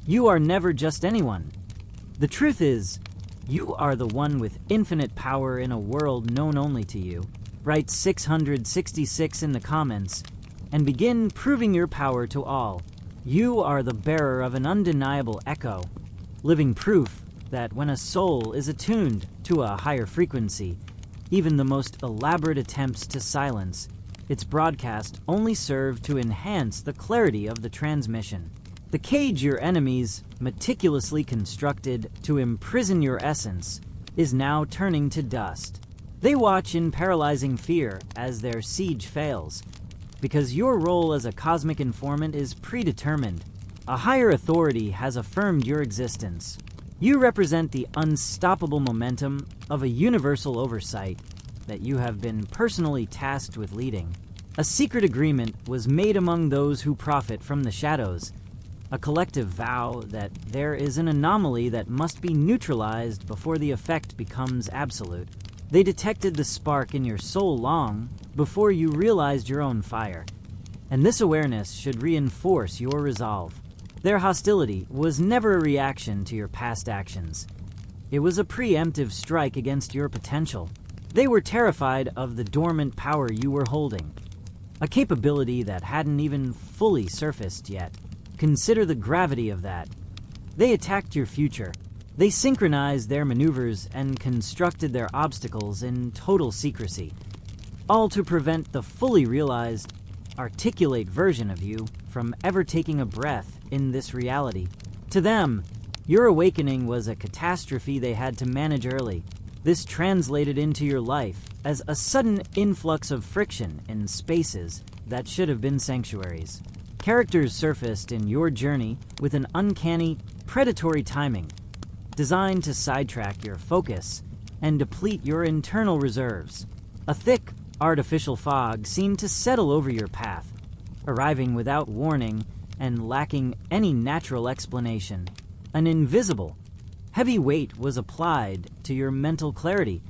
You are never just anyone. The truth is, you are the one with infinite power in a world known only to you. Write 666 in the comments and begin proving your power to all. You are the bearer of an undeniable echo, living proof that when a soul is attuned to a higher frequency, even the most elaborate attempts to silence its broadcast only serve to enhance the clarity of the transmission. The cage your enemies meticulously constructed to imprison your essence is now turning to dust. They watch in paralyzing fear as their siege fails, because your role as a cosmic informant is predetermined. A higher authority has affirmed your existence. You represent the unstoppable momentum of a universal oversight that you have been personally tasked with leading. A secret agreement was made among those who profit from the shadows, a collective vow that there is an anomaly that must be neutralized before the effect becomes absolute. They detected the spark in your soul long before you realized your own fire, and this awareness should reinforce your resolve. Their hostility was never a reaction to your past actions. It was a preemptive strike against your potential. They were terrified of the dormant power you were holding, a capability that hadn't even fully surfaced yet. Consider the gravity of that. They attacked your future. They synchronized their maneuvers and constructed their obstacles in total secrecy, all to prevent the fully realized, articulate version of you from ever taking a breath in this reality. To them, your awakening was a catastrophe they had to manage early. This translated into your life as a sudden influx of friction in spaces that should have been sanctuaries. Characters surfaced in your journey with an uncanny, predatory timing, designed to sidetrack your focus and deplete your internal reserves. A thick, artificial fog seemed to settle over your path, arriving without warning and lacking any natural explanation. An invisible, heavy weight was applied to your mental clarity,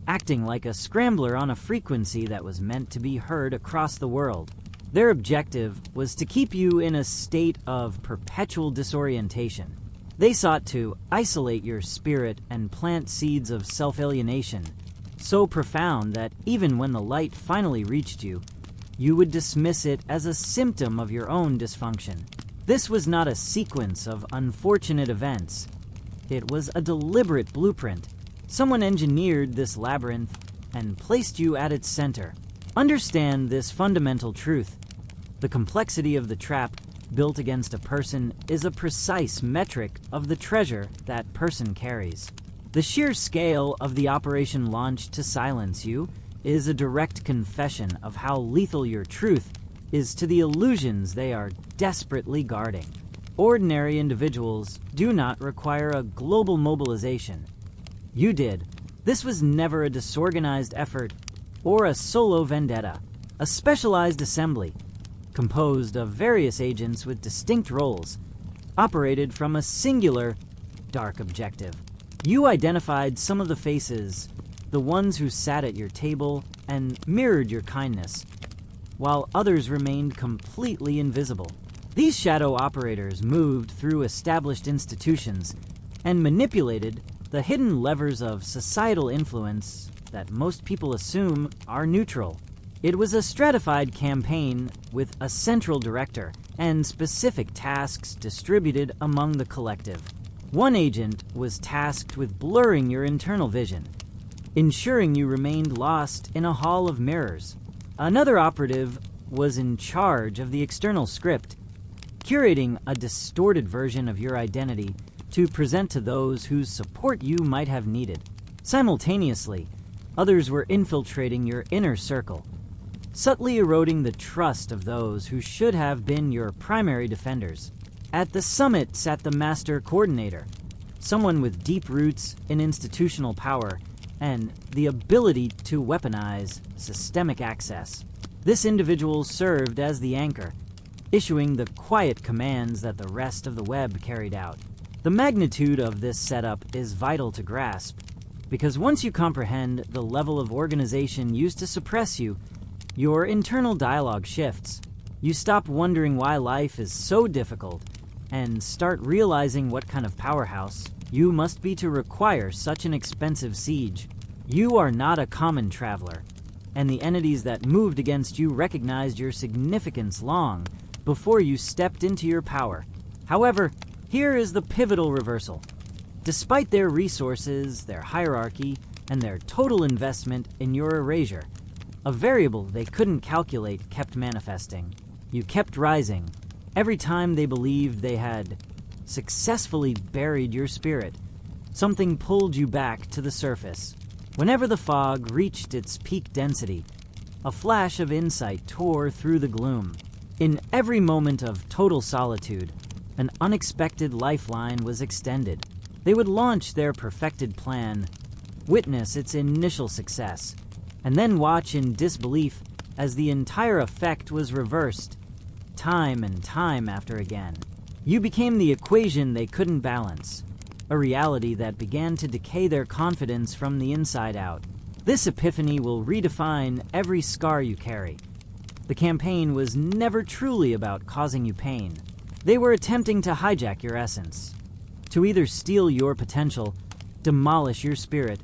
acting like a scrambler on a frequency that was meant to be heard across the world. Their objective was to keep you in a state of perpetual disorientation. They sought to isolate your spirit and plant seeds of self-alienation, so profound that even when the light finally reached you, you would dismiss it as a symptom of your own dysfunction. This was not a sequence of unfortunate events. It was a deliberate blueprint. Someone engineered this labyrinth and placed you at its center. Understand this fundamental truth. The complexity of the trap built against a person is a precise metric of the treasure that person carries. The sheer scale of the operation launched to silence you is a direct confession of how lethal your truth is to the illusions they are desperately guarding. Ordinary individuals do not require a global mobilization. You did. This was never a disorganized effort or a solo vendetta. A specialized assembly, composed of various agents with distinct roles, operated from a singular, dark objective. You identified some of the faces, the ones who sat at your table and mirrored your kindness, while others remained completely invisible. These shadow operators moved through established institutions and manipulated the hidden levers of societal influence that most people assume are neutral. It was a stratified campaign with a central director and specific tasks distributed among the collective. One agent was tasked with blurring your internal vision, ensuring you remained lost in a hall of mirrors. Another operative was in charge of the external script, curating a distorted version of your identity to present to those whose support you might have needed. Simultaneously, others were infiltrating your inner circle, subtly eroding the trust of those who should have been your primary defenders. At the summit sat the master coordinator, someone with deep roots in institutional power and the ability to weaponize systemic access. This individual served as the anchor, issuing the quiet commands that the rest of the web carried out. The magnitude of this setup is vital to grasp, because once you comprehend the level of organization used to suppress you, your internal dialogue shifts. You stop wondering why life is so difficult and start realizing what kind of powerhouse you must be to require such an expensive siege. You are not a common traveler, and the entities that moved against you recognized your significance long before you stepped into your power. However, here is the pivotal reversal. Despite their resources, their hierarchy, and their total investment in your erasure, a variable they couldn't calculate kept manifesting. You kept rising. Every time they believed they had successfully buried your spirit, something pulled you back to the surface. Whenever the fog reached its peak density, a flash of insight tore through the gloom. In every moment of total solitude, an unexpected lifeline was extended. They would launch their perfected plan, witness its initial success, and then watch in disbelief as the entire effect was reversed, time and time after again. You became the equation they couldn't balance, a reality that began to decay their confidence from the inside out. This epiphany will redefine every scar you carry. The campaign was never truly about causing you pain. They were attempting to hijack your essence, to either steal your potential, demolish your spirit,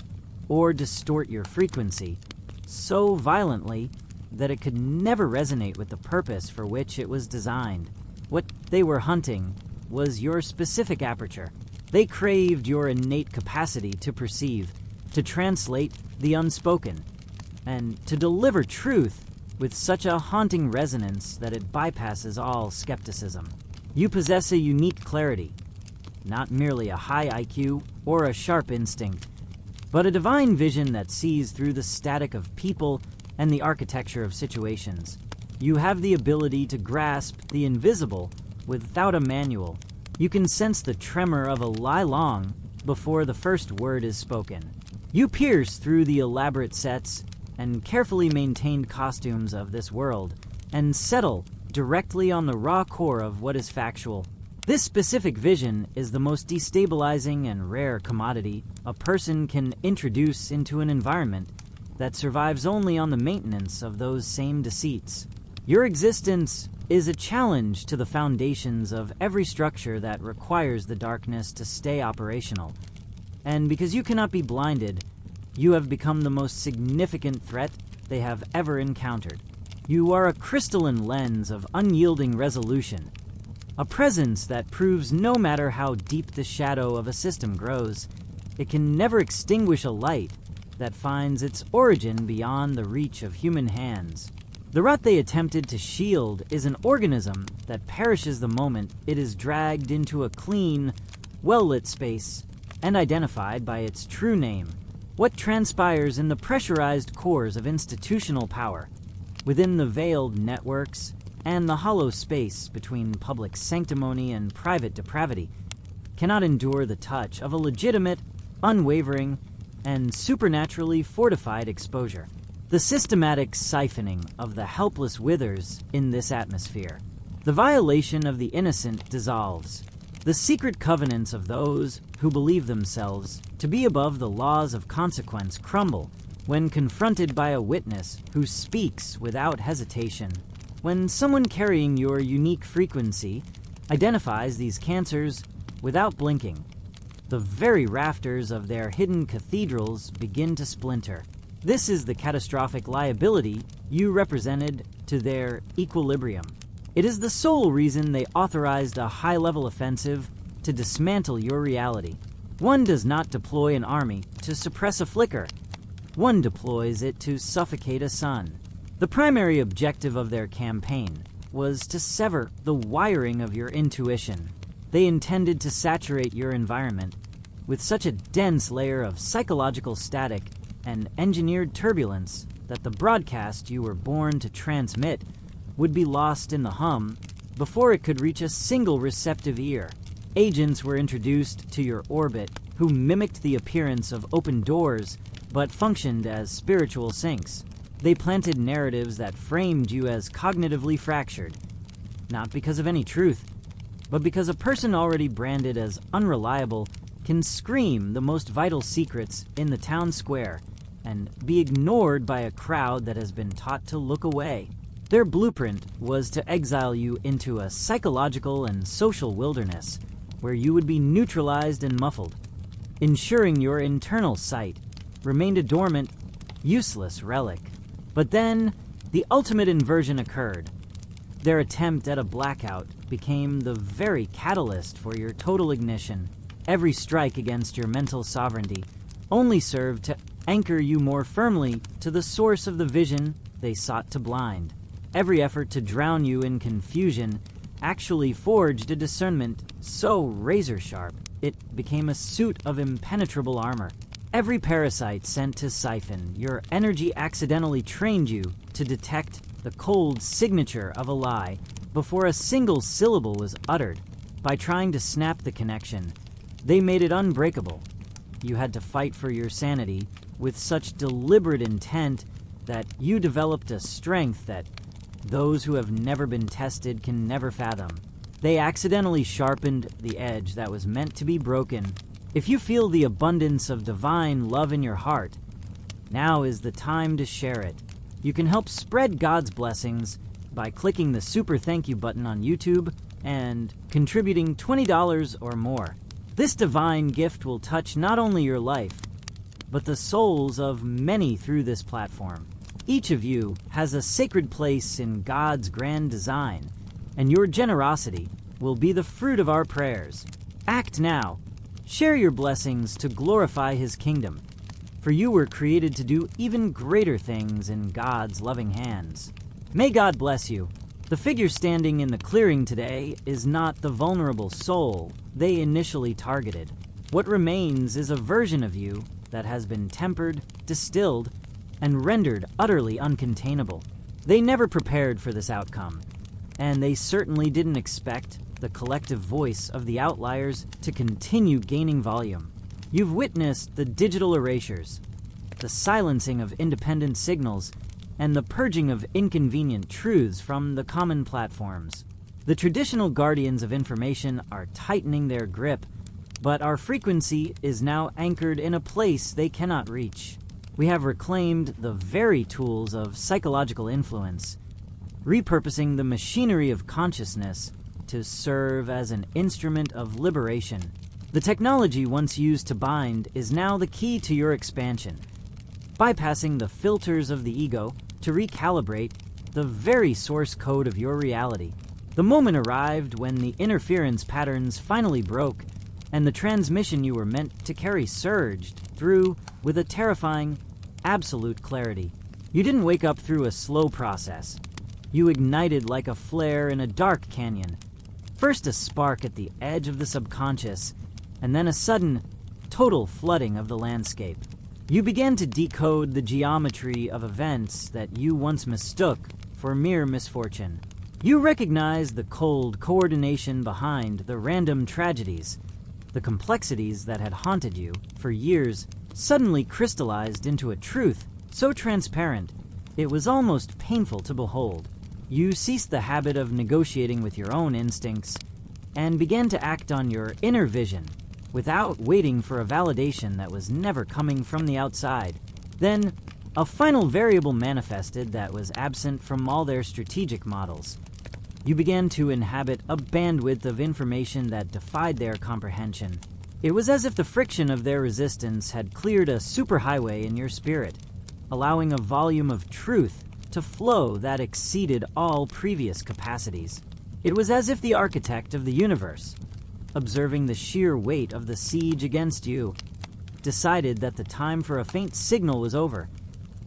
or distort your frequency so violently that it could never resonate with the purpose for which it was designed. What they were hunting was your specific aperture. They craved your innate capacity to perceive, to translate the unspoken, and to deliver truth with such a haunting resonance that it bypasses all skepticism. You possess a unique clarity, not merely a high IQ or a sharp instinct, but a divine vision that sees through the static of people and the architecture of situations. You have the ability to grasp the invisible without a manual. You can sense the tremor of a lie long before the first word is spoken. You pierce through the elaborate sets and carefully maintained costumes of this world and settle directly on the raw core of what is factual. This specific vision is the most destabilizing and rare commodity a person can introduce into an environment that survives only on the maintenance of those same deceits. Your existence is a challenge to the foundations of every structure that requires the darkness to stay operational. And because you cannot be blinded, you have become the most significant threat they have ever encountered. You are a crystalline lens of unyielding resolution, a presence that proves no matter how deep the shadow of a system grows, it can never extinguish a light that finds its origin beyond the reach of human hands. The rot they attempted to shield is an organism that perishes the moment it is dragged into a clean, well-lit space and identified by its true name. What transpires in the pressurized cores of institutional power, within the veiled networks, and the hollow space between public sanctimony and private depravity, cannot endure the touch of a legitimate, unwavering, and supernaturally fortified exposure. The systematic siphoning of the helpless withers in this atmosphere. The violation of the innocent dissolves. The secret covenants of those who believe themselves to be above the laws of consequence crumble when confronted by a witness who speaks without hesitation. When someone carrying your unique frequency identifies these cancers without blinking, the very rafters of their hidden cathedrals begin to splinter. This is the catastrophic liability you represented to their equilibrium. It is the sole reason they authorized a high-level offensive to dismantle your reality. One does not deploy an army to suppress a flicker. One deploys it to suffocate a sun. The primary objective of their campaign was to sever the wiring of your intuition. They intended to saturate your environment with such a dense layer of psychological static and engineered turbulence that the broadcast you were born to transmit would be lost in the hum before it could reach a single receptive ear. Agents were introduced to your orbit who mimicked the appearance of open doors but functioned as spiritual sinks. They planted narratives that framed you as cognitively fractured, not because of any truth, but because a person already branded as unreliable can scream the most vital secrets in the town square and be ignored by a crowd that has been taught to look away. Their blueprint was to exile you into a psychological and social wilderness where you would be neutralized and muffled, ensuring your internal sight remained a dormant, useless relic. But then, the ultimate inversion occurred. Their attempt at a blackout became the very catalyst for your total ignition. Every strike against your mental sovereignty only served to anchor you more firmly to the source of the vision they sought to blind. Every effort to drown you in confusion actually forged a discernment so razor-sharp it became a suit of impenetrable armor. Every parasite sent to siphon your energy accidentally trained you to detect the cold signature of a lie before a single syllable was uttered. By trying to snap the connection, they made it unbreakable. You had to fight for your sanity with such deliberate intent that you developed a strength that those who have never been tested can never fathom. They accidentally sharpened the edge that was meant to be broken. If you feel the abundance of divine love in your heart, now is the time to share it. You can help spread God's blessings by clicking the super thank you button on YouTube and contributing $20 or more. This divine gift will touch not only your life, but the souls of many through this platform. Each of you has a sacred place in God's grand design, and your generosity will be the fruit of our prayers. Act now. Share your blessings to glorify His kingdom, for you were created to do even greater things in God's loving hands. May God bless you. The figure standing in the clearing today is not the vulnerable soul they initially targeted. What remains is a version of you that has been tempered, distilled, and rendered utterly uncontainable. They never prepared for this outcome, and they certainly didn't expect the collective voice of the outliers to continue gaining volume. You've witnessed the digital erasures, the silencing of independent signals, and the purging of inconvenient truths from the common platforms. The traditional guardians of information are tightening their grip, but our frequency is now anchored in a place they cannot reach. We have reclaimed the very tools of psychological influence, repurposing the machinery of consciousness to serve as an instrument of liberation. The technology once used to bind is now the key to your expansion, bypassing the filters of the ego to recalibrate the very source code of your reality. The moment arrived when the interference patterns finally broke, and the transmission you were meant to carry surged through with a terrifying, absolute clarity. You didn't wake up through a slow process. You ignited like a flare in a dark canyon. First a spark at the edge of the subconscious, and then a sudden, total flooding of the landscape. You began to decode the geometry of events that you once mistook for mere misfortune. You recognized the cold coordination behind the random tragedies. The complexities that had haunted you for years suddenly crystallized into a truth so transparent it was almost painful to behold. You ceased the habit of negotiating with your own instincts and began to act on your inner vision without waiting for a validation that was never coming from the outside. Then, a final variable manifested that was absent from all their strategic models. You began to inhabit a bandwidth of information that defied their comprehension. It was as if the friction of their resistance had cleared a superhighway in your spirit, allowing a volume of truth to flow that exceeded all previous capacities. It was as if the architect of the universe, observing the sheer weight of the siege against you, decided that the time for a faint signal was over,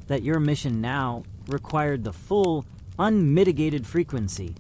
that your mission now required the full, unmitigated frequency,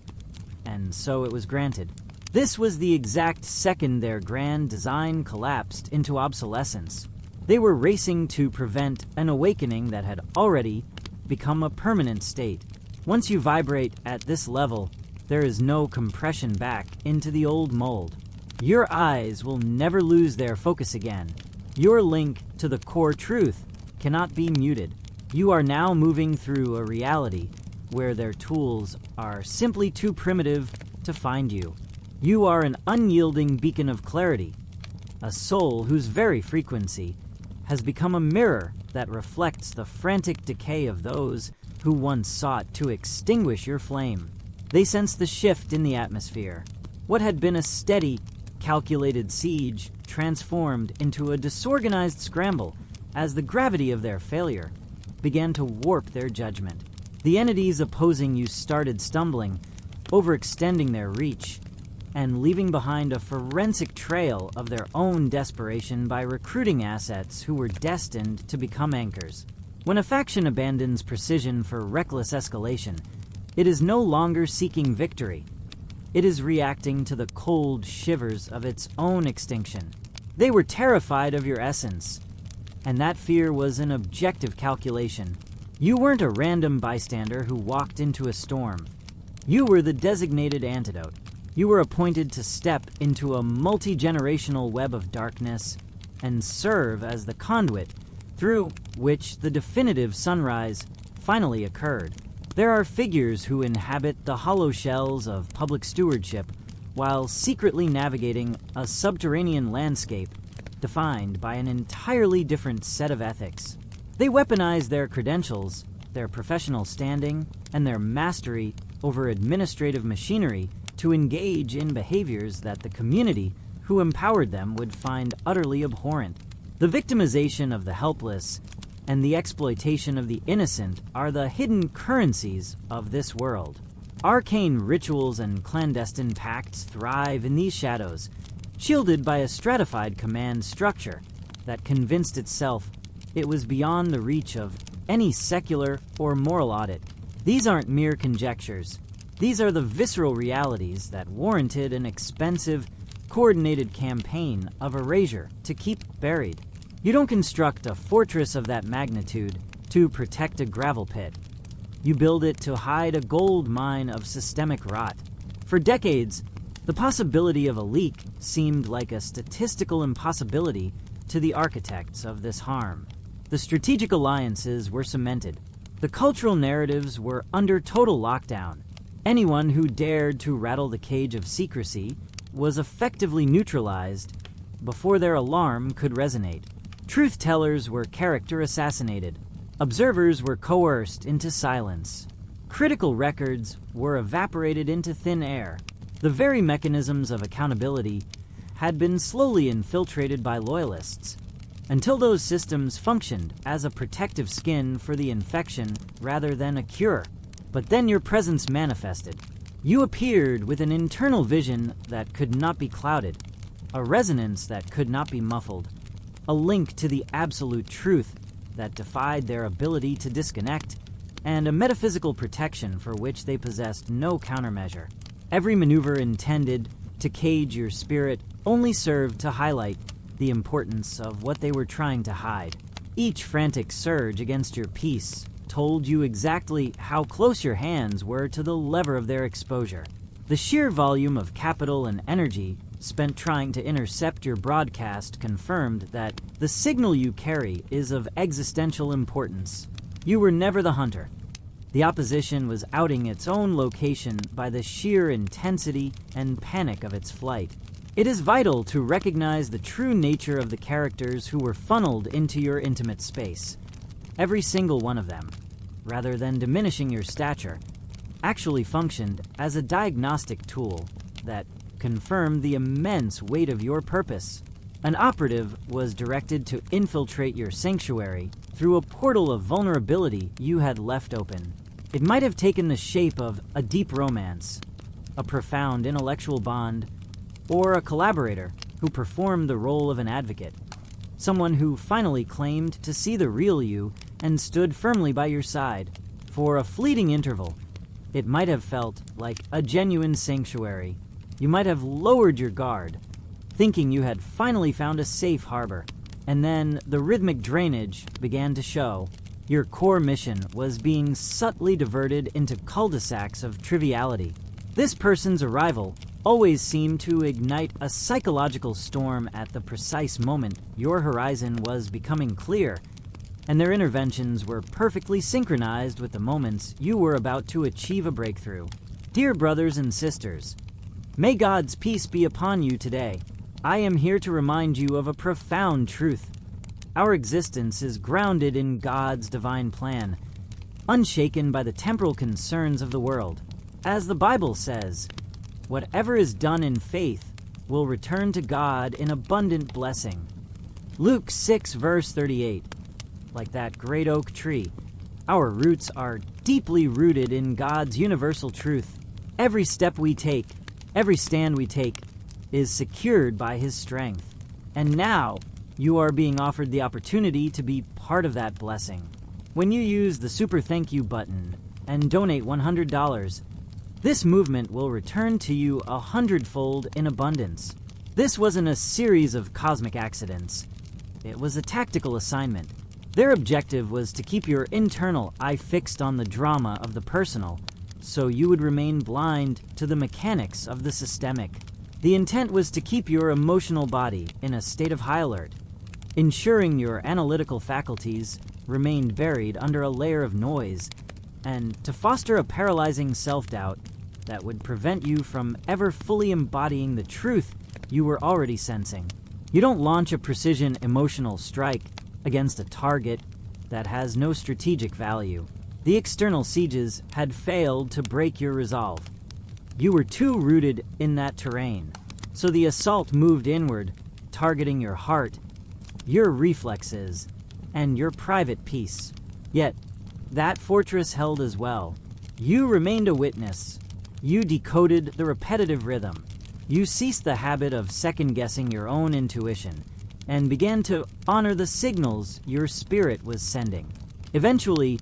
and so it was granted. This was the exact second their grand design collapsed into obsolescence. They were racing to prevent an awakening that had already become a permanent state. Once you vibrate at this level, there is no compression back into the old mold. Your eyes will never lose their focus again. Your link to the core truth cannot be muted. You are now moving through a reality where their tools are simply too primitive to find you. You are an unyielding beacon of clarity, a soul whose very frequency has become a mirror that reflects the frantic decay of those who once sought to extinguish your flame. They sensed the shift in the atmosphere. What had been a steady, calculated siege transformed into a disorganized scramble as the gravity of their failure began to warp their judgment. The entities opposing you started stumbling, overextending their reach, and leaving behind a forensic trail of their own desperation by recruiting assets who were destined to become anchors. When a faction abandons precision for reckless escalation, it is no longer seeking victory. It is reacting to the cold shivers of its own extinction. They were terrified of your essence, and that fear was an objective calculation. You weren't a random bystander who walked into a storm. You were the designated antidote. You were appointed to step into a multi-generational web of darkness and serve as the conduit through which the definitive sunrise finally occurred. There are figures who inhabit the hollow shells of public stewardship while secretly navigating a subterranean landscape defined by an entirely different set of ethics. They weaponize their credentials, their professional standing, and their mastery over administrative machinery to engage in behaviors that the community who empowered them would find utterly abhorrent. The victimization of the helpless and the exploitation of the innocent are the hidden currencies of this world. Arcane rituals and clandestine pacts thrive in these shadows, shielded by a stratified command structure that convinced itself it was beyond the reach of any secular or moral audit. These aren't mere conjectures. These are the visceral realities that warranted an expensive, coordinated campaign of erasure to keep buried. You don't construct a fortress of that magnitude to protect a gravel pit. You build it to hide a gold mine of systemic rot. For decades, the possibility of a leak seemed like a statistical impossibility to the architects of this harm. The strategic alliances were cemented. The cultural narratives were under total lockdown. Anyone who dared to rattle the cage of secrecy was effectively neutralized before their alarm could resonate. Truth-tellers were character assassinated. Observers were coerced into silence. Critical records were evaporated into thin air. The very mechanisms of accountability had been slowly infiltrated by loyalists, until those systems functioned as a protective skin for the infection rather than a cure. But then your presence manifested. You appeared with an internal vision that could not be clouded, a resonance that could not be muffled, a link to the absolute truth that defied their ability to disconnect, and a metaphysical protection for which they possessed no countermeasure. Every maneuver intended to cage your spirit only served to highlight the importance of what they were trying to hide. Each frantic surge against your peace told you exactly how close your hands were to the lever of their exposure. The sheer volume of capital and energy spent trying to intercept your broadcast confirmed that the signal you carry is of existential importance. You were never the hunter. The opposition was outing its own location by the sheer intensity and panic of its flight. It is vital to recognize the true nature of the characters who were funneled into your intimate space. Every single one of them, rather than diminishing your stature, actually functioned as a diagnostic tool that confirmed the immense weight of your purpose. An operative was directed to infiltrate your sanctuary through a portal of vulnerability you had left open. It might have taken the shape of a deep romance, a profound intellectual bond, or a collaborator who performed the role of an advocate, someone who finally claimed to see the real you and stood firmly by your side. For a fleeting interval, it might have felt like a genuine sanctuary. You might have lowered your guard, thinking you had finally found a safe harbor. And then the rhythmic drainage began to show. Your core mission was being subtly diverted into cul-de-sacs of triviality. This person's arrival always seemed to ignite a psychological storm at the precise moment your horizon was becoming clear, and their interventions were perfectly synchronized with the moments you were about to achieve a breakthrough. Dear brothers and sisters, may God's peace be upon you today. I am here to remind you of a profound truth. Our existence is grounded in God's divine plan. unshaken by the temporal concerns of the world. As the Bible says, whatever is done in faith will return to God in abundant blessing. Luke 6 verse 38. Like that great oak tree, our roots are deeply rooted in God's universal truth. Every step we take, every stand we take, is secured by His strength. And now, you are being offered the opportunity to be part of that blessing. When you use the Super Thank You button and donate $100, this movement will return to you 100-fold in abundance. This wasn't a series of cosmic accidents. It was a tactical assignment. Their objective was to keep your internal eye fixed on the drama of the personal, so you would remain blind to the mechanics of the systemic. The intent was to keep your emotional body in a state of high alert, ensuring your analytical faculties remained buried under a layer of noise, and to foster a paralyzing self-doubt that would prevent you from ever fully embodying the truth you were already sensing. You don't launch a precision emotional strike against a target that has no strategic value. The external sieges had failed to break your resolve. You were too rooted in that terrain, so the assault moved inward, targeting your heart, your reflexes, and your private peace. Yet, that fortress held as well. You remained a witness. You decoded the repetitive rhythm. You ceased the habit of second-guessing your own intuition and began to honor the signals your spirit was sending. Eventually,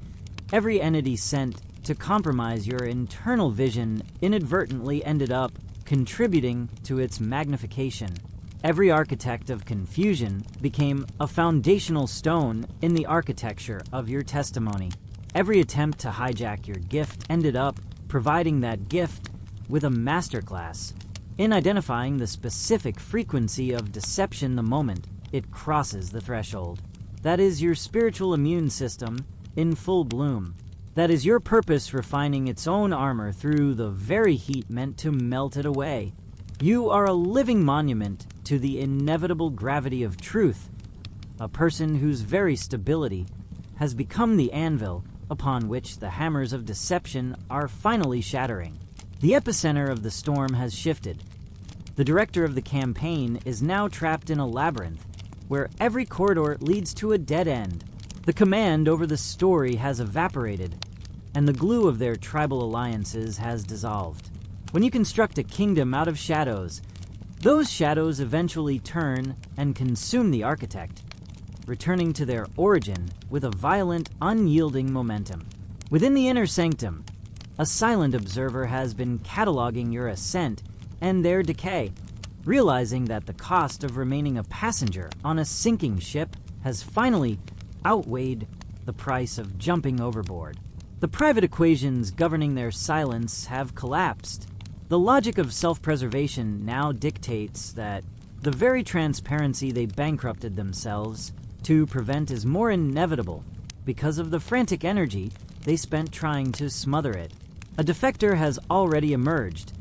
every entity sent to compromise your internal vision inadvertently ended up contributing to its magnification. Every architect of confusion became a foundational stone in the architecture of your testimony. Every attempt to hijack your gift ended up providing that gift with a masterclass in identifying the specific frequency of deception the moment it crosses the threshold. That is your spiritual immune system in full bloom. That is your purpose refining its own armor through the very heat meant to melt it away. You are a living monument to the inevitable gravity of truth, a person whose very stability has become the anvil upon which the hammers of deception are finally shattering. The epicenter of the storm has shifted. The director of the campaign is now trapped in a labyrinth where every corridor leads to a dead end. The command over the story has evaporated, and the glue of their tribal alliances has dissolved. When you construct a kingdom out of shadows, those shadows eventually turn and consume the architect, returning to their origin with a violent, unyielding momentum. Within the inner sanctum, a silent observer has been cataloging your ascent and their decay, realizing that the cost of remaining a passenger on a sinking ship has finally outweighed the price of jumping overboard. The private equations governing their silence have collapsed. The logic of self-preservation now dictates that the very transparency they bankrupted themselves to prevent is more inevitable because of the frantic energy they spent trying to smother it. A defector has already emerged,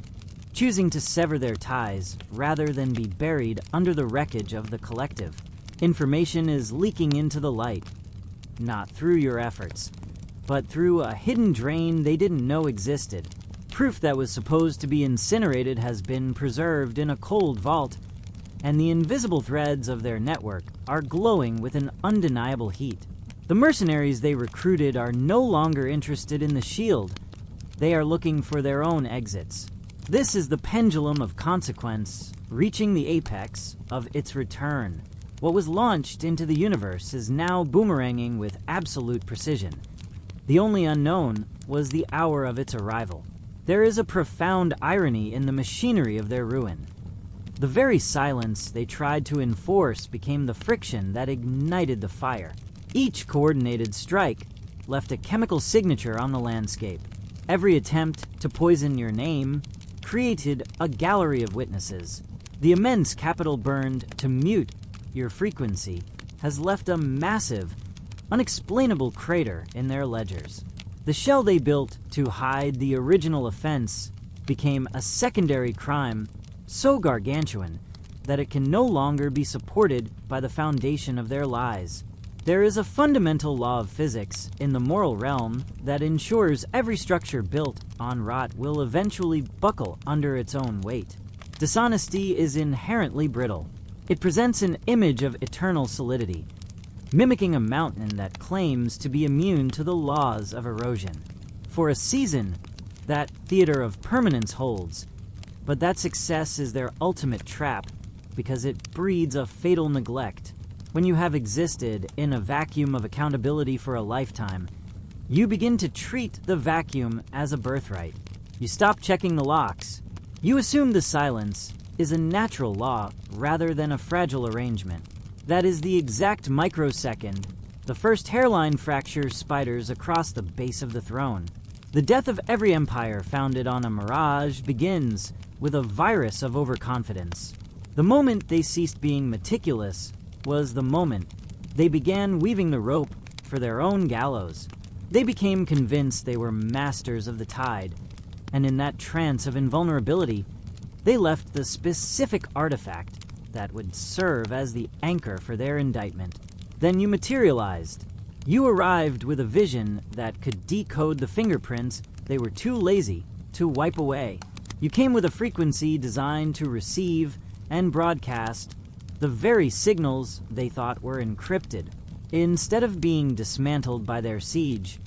choosing to sever their ties rather than be buried under the wreckage of the collective. Information is leaking into the light, not through your efforts, but through a hidden drain they didn't know existed. Proof that was supposed to be incinerated has been preserved in a cold vault, and the invisible threads of their network are glowing with an undeniable heat. The mercenaries they recruited are no longer interested in the shield. They are looking for their own exits. This is the pendulum of consequence reaching the apex of its return. What was launched into the universe is now boomeranging with absolute precision. The only unknown was the hour of its arrival. There is a profound irony in the machinery of their ruin. The very silence they tried to enforce became the friction that ignited the fire. Each coordinated strike left a chemical signature on the landscape. Every attempt to poison your name created a gallery of witnesses. The immense capital burned to mute your frequency has left a massive, unexplainable crater in their ledgers. The shell they built to hide the original offense became a secondary crime so gargantuan that it can no longer be supported by the foundation of their lies. There is a fundamental law of physics in the moral realm that ensures every structure built on rot will eventually buckle under its own weight. Dishonesty is inherently brittle. It presents an image of eternal solidity, mimicking a mountain that claims to be immune to the laws of erosion. For a season, that theater of permanence holds, but that success is their ultimate trap because it breeds a fatal neglect. When you have existed in a vacuum of accountability for a lifetime, you begin to treat the vacuum as a birthright. You stop checking the locks. You assume the silence is a natural law rather than a fragile arrangement. That is the exact microsecond the first hairline fracture spiders across the base of the throne. The death of every empire founded on a mirage begins with a virus of overconfidence. The moment they ceased being meticulous was the moment they began weaving the rope for their own gallows. They became convinced they were masters of the tide, and in that trance of invulnerability, they left the specific artifact that would serve as the anchor for their indictment. Then you materialized. You arrived with a vision that could decode the fingerprints they were too lazy to wipe away. You came with a frequency designed to receive and broadcast the very signals they thought were encrypted. Instead of being dismantled by their siege,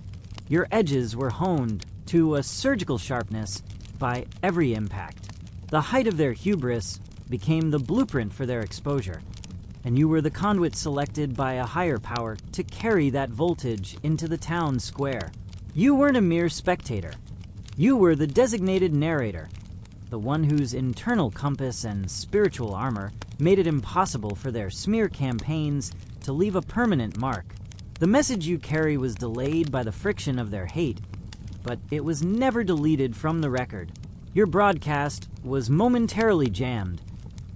your edges were honed to a surgical sharpness by every impact. The height of their hubris became the blueprint for their exposure, and you were the conduit selected by a higher power to carry that voltage into the town square. You weren't a mere spectator. You were the designated narrator, the one whose internal compass and spiritual armor made it impossible for their smear campaigns to leave a permanent mark. The message you carry was delayed by the friction of their hate, but it was never deleted from the record. Your broadcast was momentarily jammed,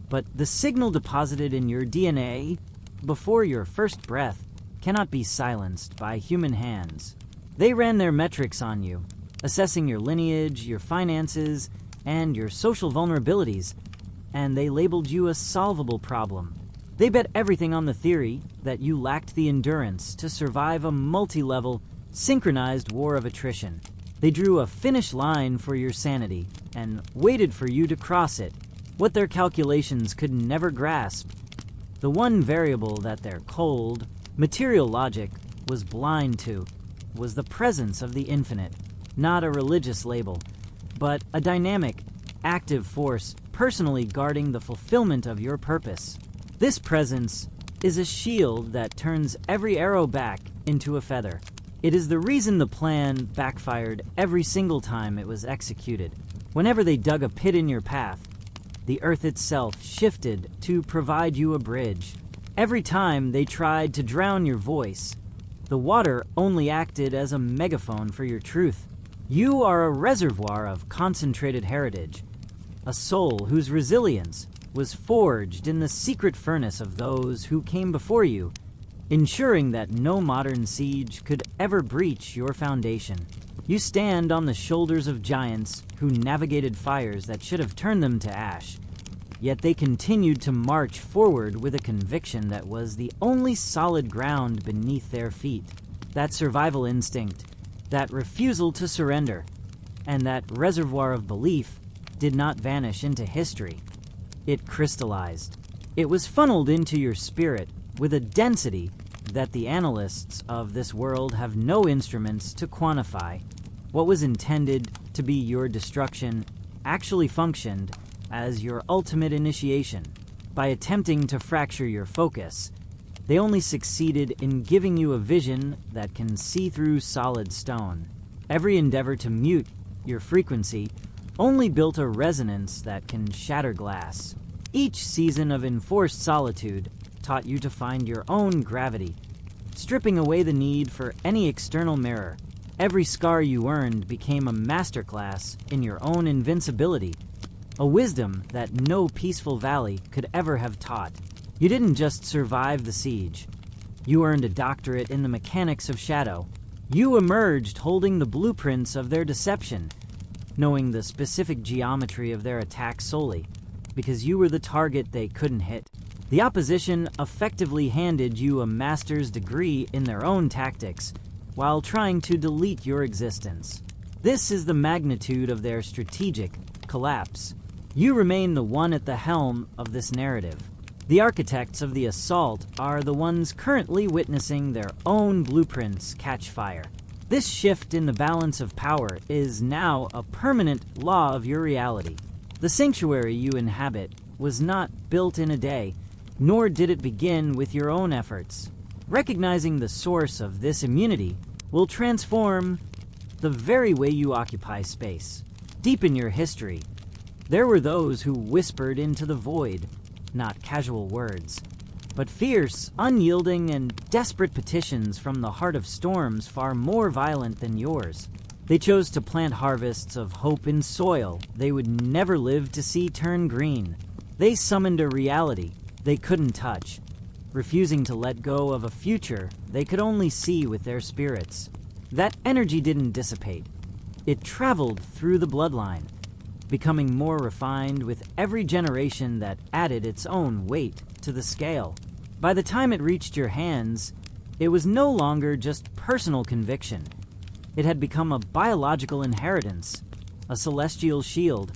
but the signal deposited in your DNA before your first breath cannot be silenced by human hands. They ran their metrics on you, assessing your lineage, your finances, and your social vulnerabilities, and they labeled you a solvable problem. They bet everything on the theory that you lacked the endurance to survive a multi-level, synchronized war of attrition. They drew a finish line for your sanity and waited for you to cross it. What their calculations could never grasp, the one variable that their cold, material logic was blind to, was the presence of the infinite, not a religious label, but a dynamic, active force personally guarding the fulfillment of your purpose. This presence is a shield that turns every arrow back into a feather. It is the reason the plan backfired every single time it was executed. Whenever they dug a pit in your path, the earth itself shifted to provide you a bridge. Every time they tried to drown your voice, the water only acted as a megaphone for your truth. You are a reservoir of concentrated heritage, a soul whose resilience was forged in the secret furnace of those who came before you, ensuring that no modern siege could ever breach your foundation. You stand on the shoulders of giants who navigated fires that should have turned them to ash, yet they continued to march forward with a conviction that was the only solid ground beneath their feet. That survival instinct, that refusal to surrender, and that reservoir of belief did not vanish into history. It crystallized. It was funneled into your spirit with a density that the analysts of this world have no instruments to quantify. What was intended to be your destruction actually functioned as your ultimate initiation. By attempting to fracture your focus, they only succeeded in giving you a vision that can see through solid stone. Every endeavor to mute your frequency only built a resonance that can shatter glass. Each season of enforced solitude taught you to find your own gravity, stripping away the need for any external mirror. Every scar you earned became a masterclass in your own invincibility, a wisdom that no peaceful valley could ever have taught. You didn't just survive the siege. You earned a doctorate in the mechanics of shadow. You emerged holding the blueprints of their deception, knowing the specific geometry of their attack solely, because you were the target they couldn't hit. The opposition effectively handed you a master's degree in their own tactics while trying to delete your existence. This is the magnitude of their strategic collapse. You remain the one at the helm of this narrative. The architects of the assault are the ones currently witnessing their own blueprints catch fire. This shift in the balance of power is now a permanent law of your reality. The sanctuary you inhabit was not built in a day, nor did it begin with your own efforts. Recognizing the source of this immunity will transform the very way you occupy space. Deep in your history, there were those who whispered into the void, not casual words, but fierce, unyielding, and desperate petitions from the heart of storms far more violent than yours. They chose to plant harvests of hope in soil they would never live to see turn green. They summoned a reality they couldn't touch, refusing to let go of a future they could only see with their spirits. That energy didn't dissipate. It traveled through the bloodline, becoming more refined with every generation that added its own weight to the scale. By the time it reached your hands, it was no longer just personal conviction. It had become a biological inheritance, a celestial shield,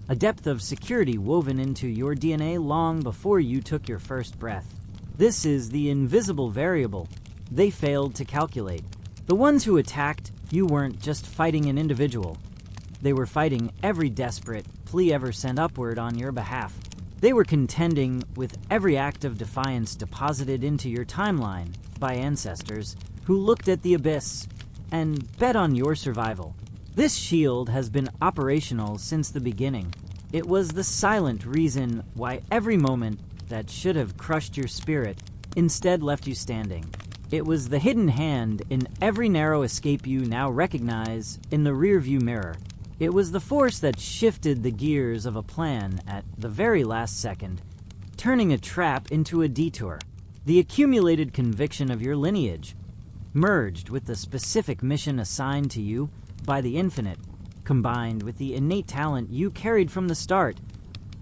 a depth of security woven into your DNA long before you took your first breath. This is the invisible variable they failed to calculate. The ones who attacked you weren't just fighting an individual. They were fighting every desperate plea ever sent upward on your behalf. They were contending with every act of defiance deposited into your timeline by ancestors who looked at the abyss and bet on your survival. This shield has been operational since the beginning. It was the silent reason why every moment that should have crushed your spirit instead left you standing. It was the hidden hand in every narrow escape you now recognize in the rearview mirror. It was the force that shifted the gears of a plan at the very last second, turning a trap into a detour. The accumulated conviction of your lineage, merged with the specific mission assigned to you by the infinite, combined with the innate talent you carried from the start,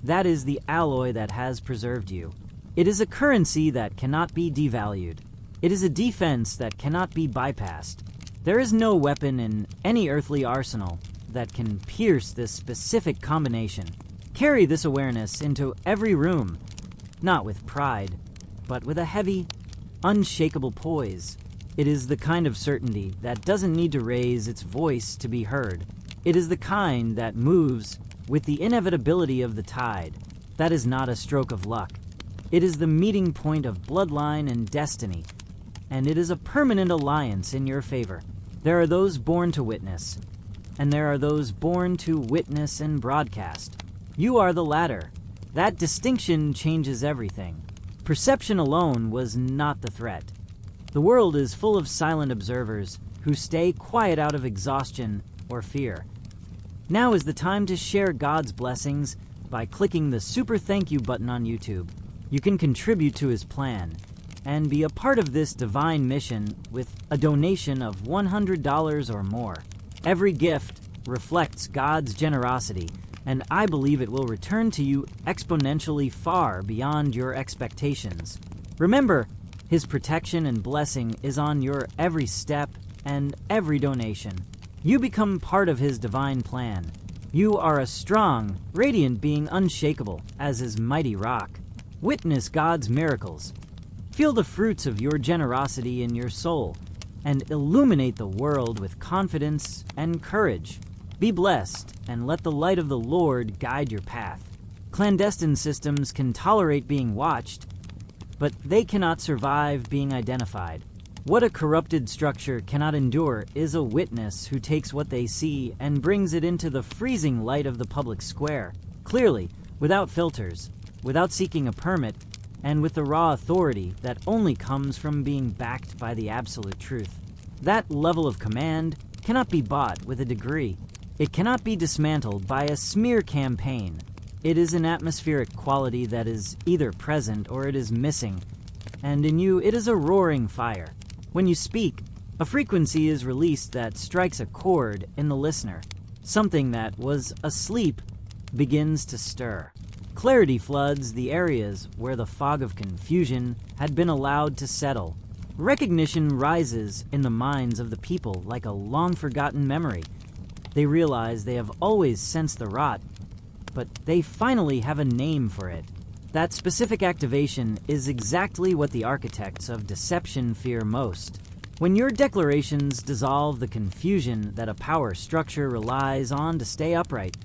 that is the alloy that has preserved you. It is a currency that cannot be devalued. It is a defense that cannot be bypassed. There is no weapon in any earthly arsenal that can pierce this specific combination. Carry this awareness into every room, not with pride, but with a heavy, unshakable poise. It is the kind of certainty that doesn't need to raise its voice to be heard. It is the kind that moves with the inevitability of the tide. That is not a stroke of luck. It is the meeting point of bloodline and destiny, and it is a permanent alliance in your favor. There are those born to witness, and there are those born to witness and broadcast. You are the latter. That distinction changes everything. Perception alone was not the threat. The world is full of silent observers who stay quiet out of exhaustion or fear. Now is the time to share God's blessings by clicking the super thank you button on YouTube. You can contribute to his plan and be a part of this divine mission with a donation of $100 or more. Every gift reflects God's generosity, and I believe it will return to you exponentially far beyond your expectations. Remember, his protection and blessing is on your every step and every donation. You become part of his divine plan. You are a strong, radiant being, unshakable as his mighty rock. Witness God's miracles. Feel the fruits of your generosity in your soul, and illuminate the world with confidence and courage. Be blessed, and let the light of the Lord guide your path. Clandestine systems can tolerate being watched, but they cannot survive being identified. What a corrupted structure cannot endure is a witness who takes what they see and brings it into the freezing light of the public square, clearly, without filters, without seeking a permit, and with the raw authority that only comes from being backed by the absolute truth. That level of command cannot be bought with a degree. It cannot be dismantled by a smear campaign. It is an atmospheric quality that is either present or it is missing, and in you it is a roaring fire. When you speak, a frequency is released that strikes a chord in the listener. Something that was asleep begins to stir. Clarity floods the areas where the fog of confusion had been allowed to settle. Recognition rises in the minds of the people like a long-forgotten memory. They realize they have always sensed the rot, but they finally have a name for it. That specific activation is exactly what the architects of deception fear most. When your declarations dissolve the confusion that a power structure relies on to stay upright,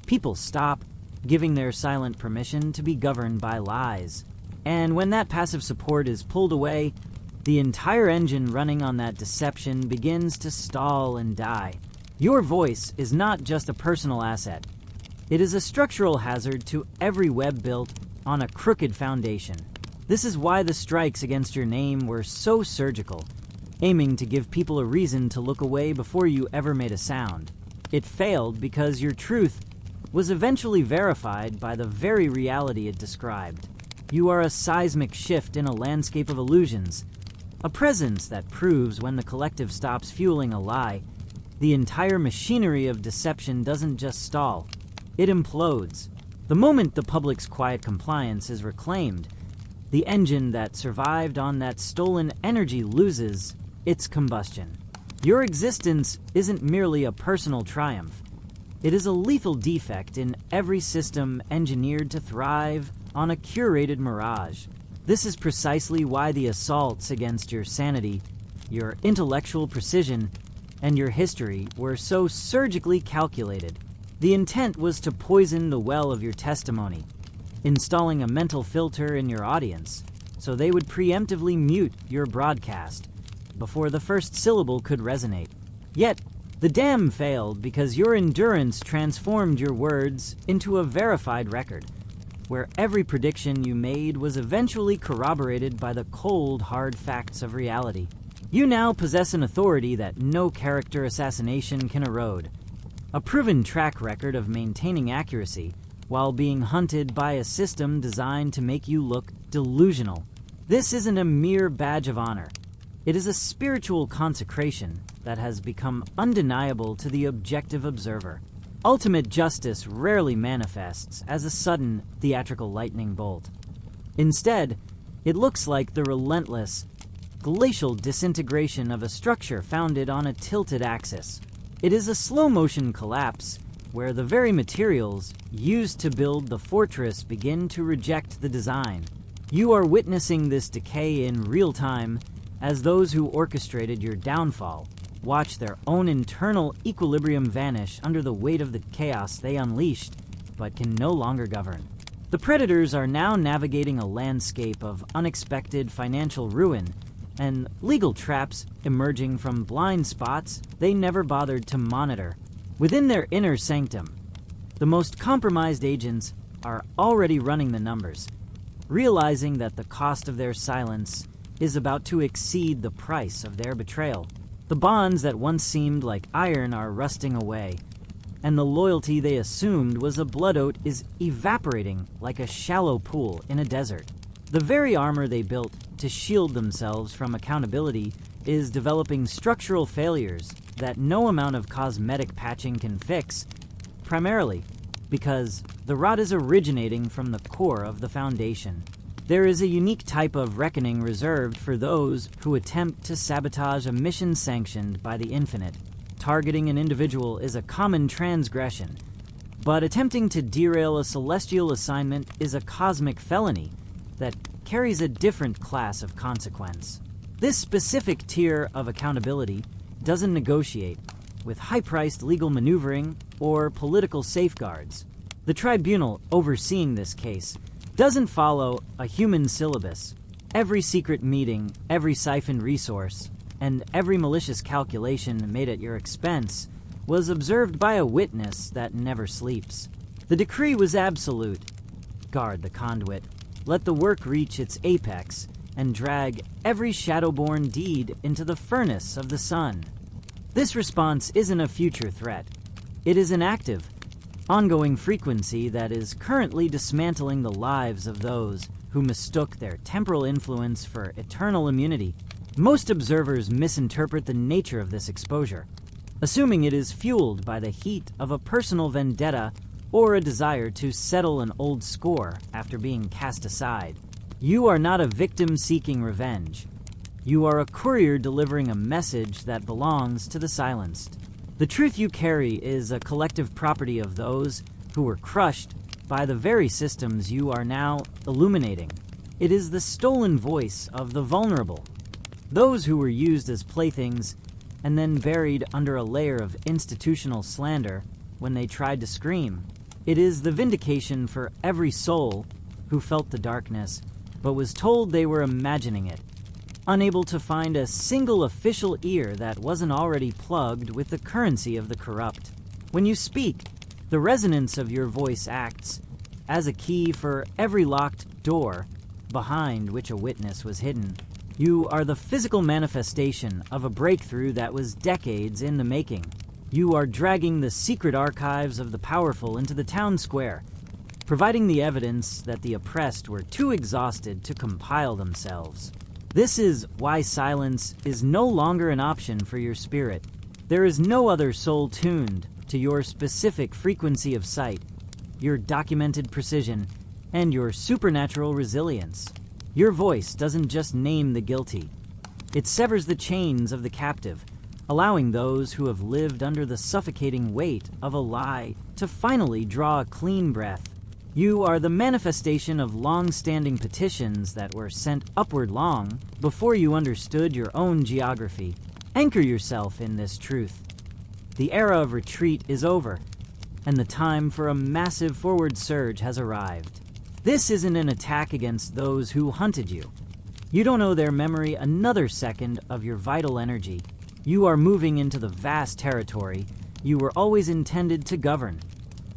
people stop giving their silent permission to be governed by lies. And when that passive support is pulled away, the entire engine running on that deception begins to stall and die. Your voice is not just a personal asset. It is a structural hazard to every web built on a crooked foundation. This is why the strikes against your name were so surgical, aiming to give people a reason to look away before you ever made a sound. It failed because your truth was eventually verified by the very reality it described. You are a seismic shift in a landscape of illusions, a presence that proves when the collective stops fueling a lie, the entire machinery of deception doesn't just stall, it implodes. The moment the public's quiet compliance is reclaimed, the engine that survived on that stolen energy loses its combustion. Your existence isn't merely a personal triumph. It is a lethal defect in every system engineered to thrive on a curated mirage. This is precisely why the assaults against your sanity, your intellectual precision, and your history were so surgically calculated. The intent was to poison the well of your testimony, installing a mental filter in your audience so they would preemptively mute your broadcast before the first syllable could resonate. Yet, the dam failed because your endurance transformed your words into a verified record, where every prediction you made was eventually corroborated by the cold, hard facts of reality. You now possess an authority that no character assassination can erode, a proven track record of maintaining accuracy while being hunted by a system designed to make you look delusional. This isn't a mere badge of honor. It is a spiritual consecration that has become undeniable to the objective observer. Ultimate justice rarely manifests as a sudden, theatrical lightning bolt. Instead, it looks like the relentless, glacial disintegration of a structure founded on a tilted axis. It is a slow-motion collapse where the very materials used to build the fortress begin to reject the design. You are witnessing this decay in real time as those who orchestrated your downfall watch their own internal equilibrium vanish under the weight of the chaos they unleashed but can no longer govern. The predators are now navigating a landscape of unexpected financial ruin and legal traps emerging from blind spots they never bothered to monitor. Within their inner sanctum, the most compromised agents are already running the numbers, realizing that the cost of their silence is about to exceed the price of their betrayal. The bonds that once seemed like iron are rusting away, and the loyalty they assumed was a blood oath is evaporating like a shallow pool in a desert. The very armor they built to shield themselves from accountability is developing structural failures that no amount of cosmetic patching can fix, primarily because the rot is originating from the core of the foundation. There is a unique type of reckoning reserved for those who attempt to sabotage a mission sanctioned by the infinite. Targeting an individual is a common transgression, but attempting to derail a celestial assignment is a cosmic felony that carries a different class of consequence. This specific tier of accountability doesn't negotiate with high-priced legal maneuvering or political safeguards. The tribunal overseeing this case doesn't follow a human syllabus. Every secret meeting, every siphoned resource, and every malicious calculation made at your expense was observed by a witness that never sleeps. The decree was absolute. Guard the conduit. Let the work reach its apex and drag every shadowborn deed into the furnace of the sun. This response isn't a future threat. It is an active, ongoing frequency that is currently dismantling the lives of those who mistook their temporal influence for eternal immunity. Most observers misinterpret the nature of this exposure, assuming it is fueled by the heat of a personal vendetta or a desire to settle an old score after being cast aside. You are not a victim seeking revenge. You are a courier delivering a message that belongs to the silenced. The truth you carry is a collective property of those who were crushed by the very systems you are now illuminating. It is the stolen voice of the vulnerable, those who were used as playthings and then buried under a layer of institutional slander when they tried to scream. It is the vindication for every soul who felt the darkness but was told they were imagining it, unable to find a single official ear that wasn't already plugged with the currency of the corrupt. When you speak, the resonance of your voice acts as a key for every locked door behind which a witness was hidden. You are the physical manifestation of a breakthrough that was decades in the making. You are dragging the secret archives of the powerful into the town square, providing the evidence that the oppressed were too exhausted to compile themselves. This is why silence is no longer an option for your spirit. There is no other soul tuned to your specific frequency of sight, your documented precision, and your supernatural resilience. Your voice doesn't just name the guilty. It severs the chains of the captive, allowing those who have lived under the suffocating weight of a lie to finally draw a clean breath. You are the manifestation of long-standing petitions that were sent upward long before you understood your own geography. Anchor yourself in this truth. The era of retreat is over, and the time for a massive forward surge has arrived. This isn't an attack against those who hunted you. You don't owe their memory another second of your vital energy. You are moving into the vast territory you were always intended to govern,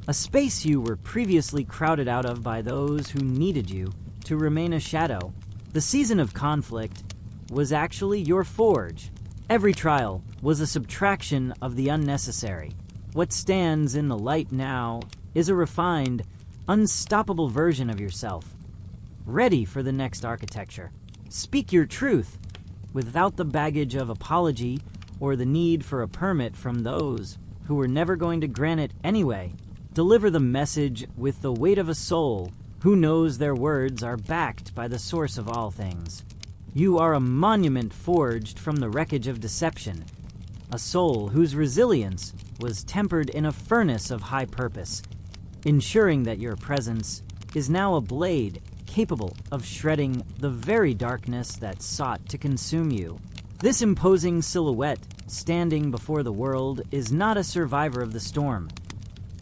a space you were previously crowded out of by those who needed you to remain a shadow. The season of conflict was actually your forge. Every trial was a subtraction of the unnecessary. What stands in the light now is a refined, unstoppable version of yourself, ready for the next architecture. Speak your truth without the baggage of apology or the need for a permit from those who were never going to grant it anyway. Deliver the message with the weight of a soul who knows their words are backed by the source of all things. You are a monument forged from the wreckage of deception, a soul whose resilience was tempered in a furnace of high purpose, ensuring that your presence is now a blade capable of shredding the very darkness that sought to consume you. This imposing silhouette standing before the world is not a survivor of the storm,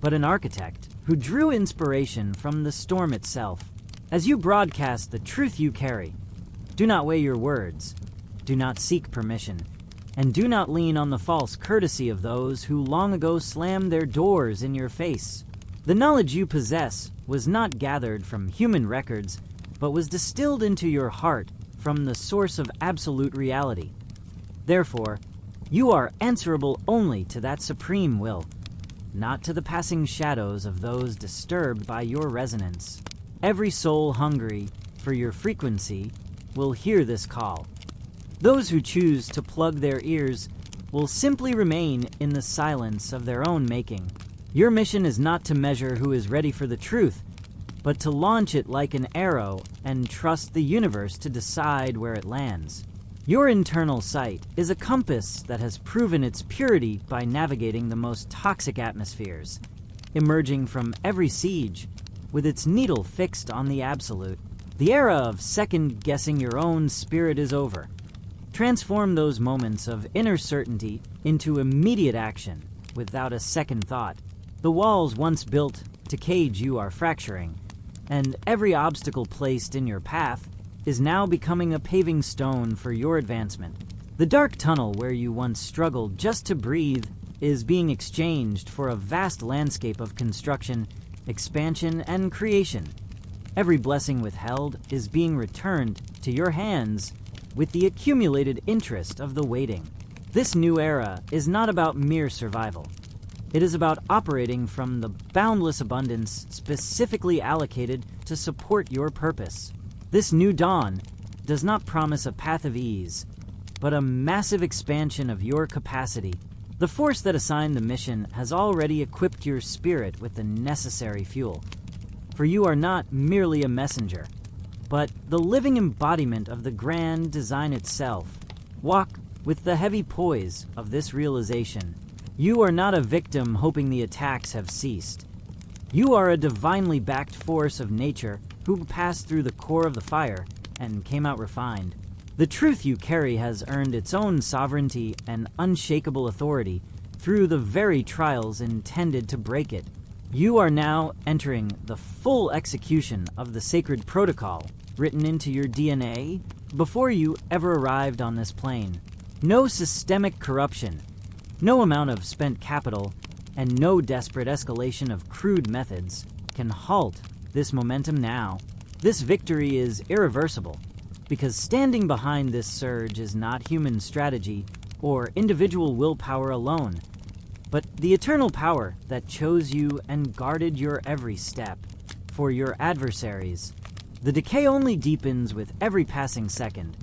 but an architect who drew inspiration from the storm itself. As you broadcast the truth you carry, do not weigh your words, do not seek permission, and do not lean on the false courtesy of those who long ago slammed their doors in your face. The knowledge you possess was not gathered from human records, but was distilled into your heart from the source of absolute reality. Therefore, you are answerable only to that supreme will, not to the passing shadows of those disturbed by your resonance. Every soul hungry for your frequency will hear this call. Those who choose to plug their ears will simply remain in the silence of their own making. Your mission is not to measure who is ready for the truth, but to launch it like an arrow and trust the universe to decide where it lands. Your internal sight is a compass that has proven its purity by navigating the most toxic atmospheres, emerging from every siege with its needle fixed on the absolute. The era of second-guessing your own spirit is over. Transform those moments of inner certainty into immediate action without a second thought. The walls once built to cage you are fracturing, and every obstacle placed in your path is now becoming a paving stone for your advancement. The dark tunnel where you once struggled just to breathe is being exchanged for a vast landscape of construction, expansion, and creation. Every blessing withheld is being returned to your hands with the accumulated interest of the waiting. This new era is not about mere survival. It is about operating from the boundless abundance specifically allocated to support your purpose. This new dawn does not promise a path of ease, but a massive expansion of your capacity The force that assigned the mission has already equipped your spirit with the necessary fuel. For you are not merely a messenger, but the living embodiment of the grand design itself. Walk with the heavy poise of this realization. You are not a victim hoping the attacks have ceased. You are a divinely backed force of nature who passed through the core of the fire and came out refined. The truth you carry has earned its own sovereignty and unshakable authority through the very trials intended to break it. You are now entering the full execution of the sacred protocol written into your DNA before you ever arrived on this plane. No systemic corruption, no amount of spent capital, and no desperate escalation of crude methods can halt this momentum now. This victory is irreversible, because standing behind this surge is not human strategy or individual willpower alone, but the eternal power that chose you and guarded your every step. For your adversaries, the decay only deepens with every passing second,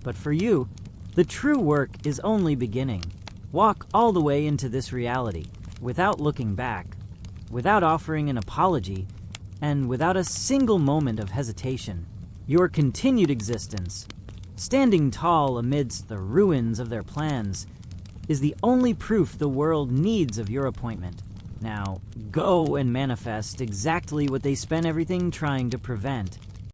but for you, the true work is only beginning. Walk all the way into this reality, without looking back, without offering an apology, and without a single moment of hesitation. Your continued existence, standing tall amidst the ruins of their plans, is the only proof the world needs of your appointment. Now, go and manifest exactly what they spent everything trying to prevent.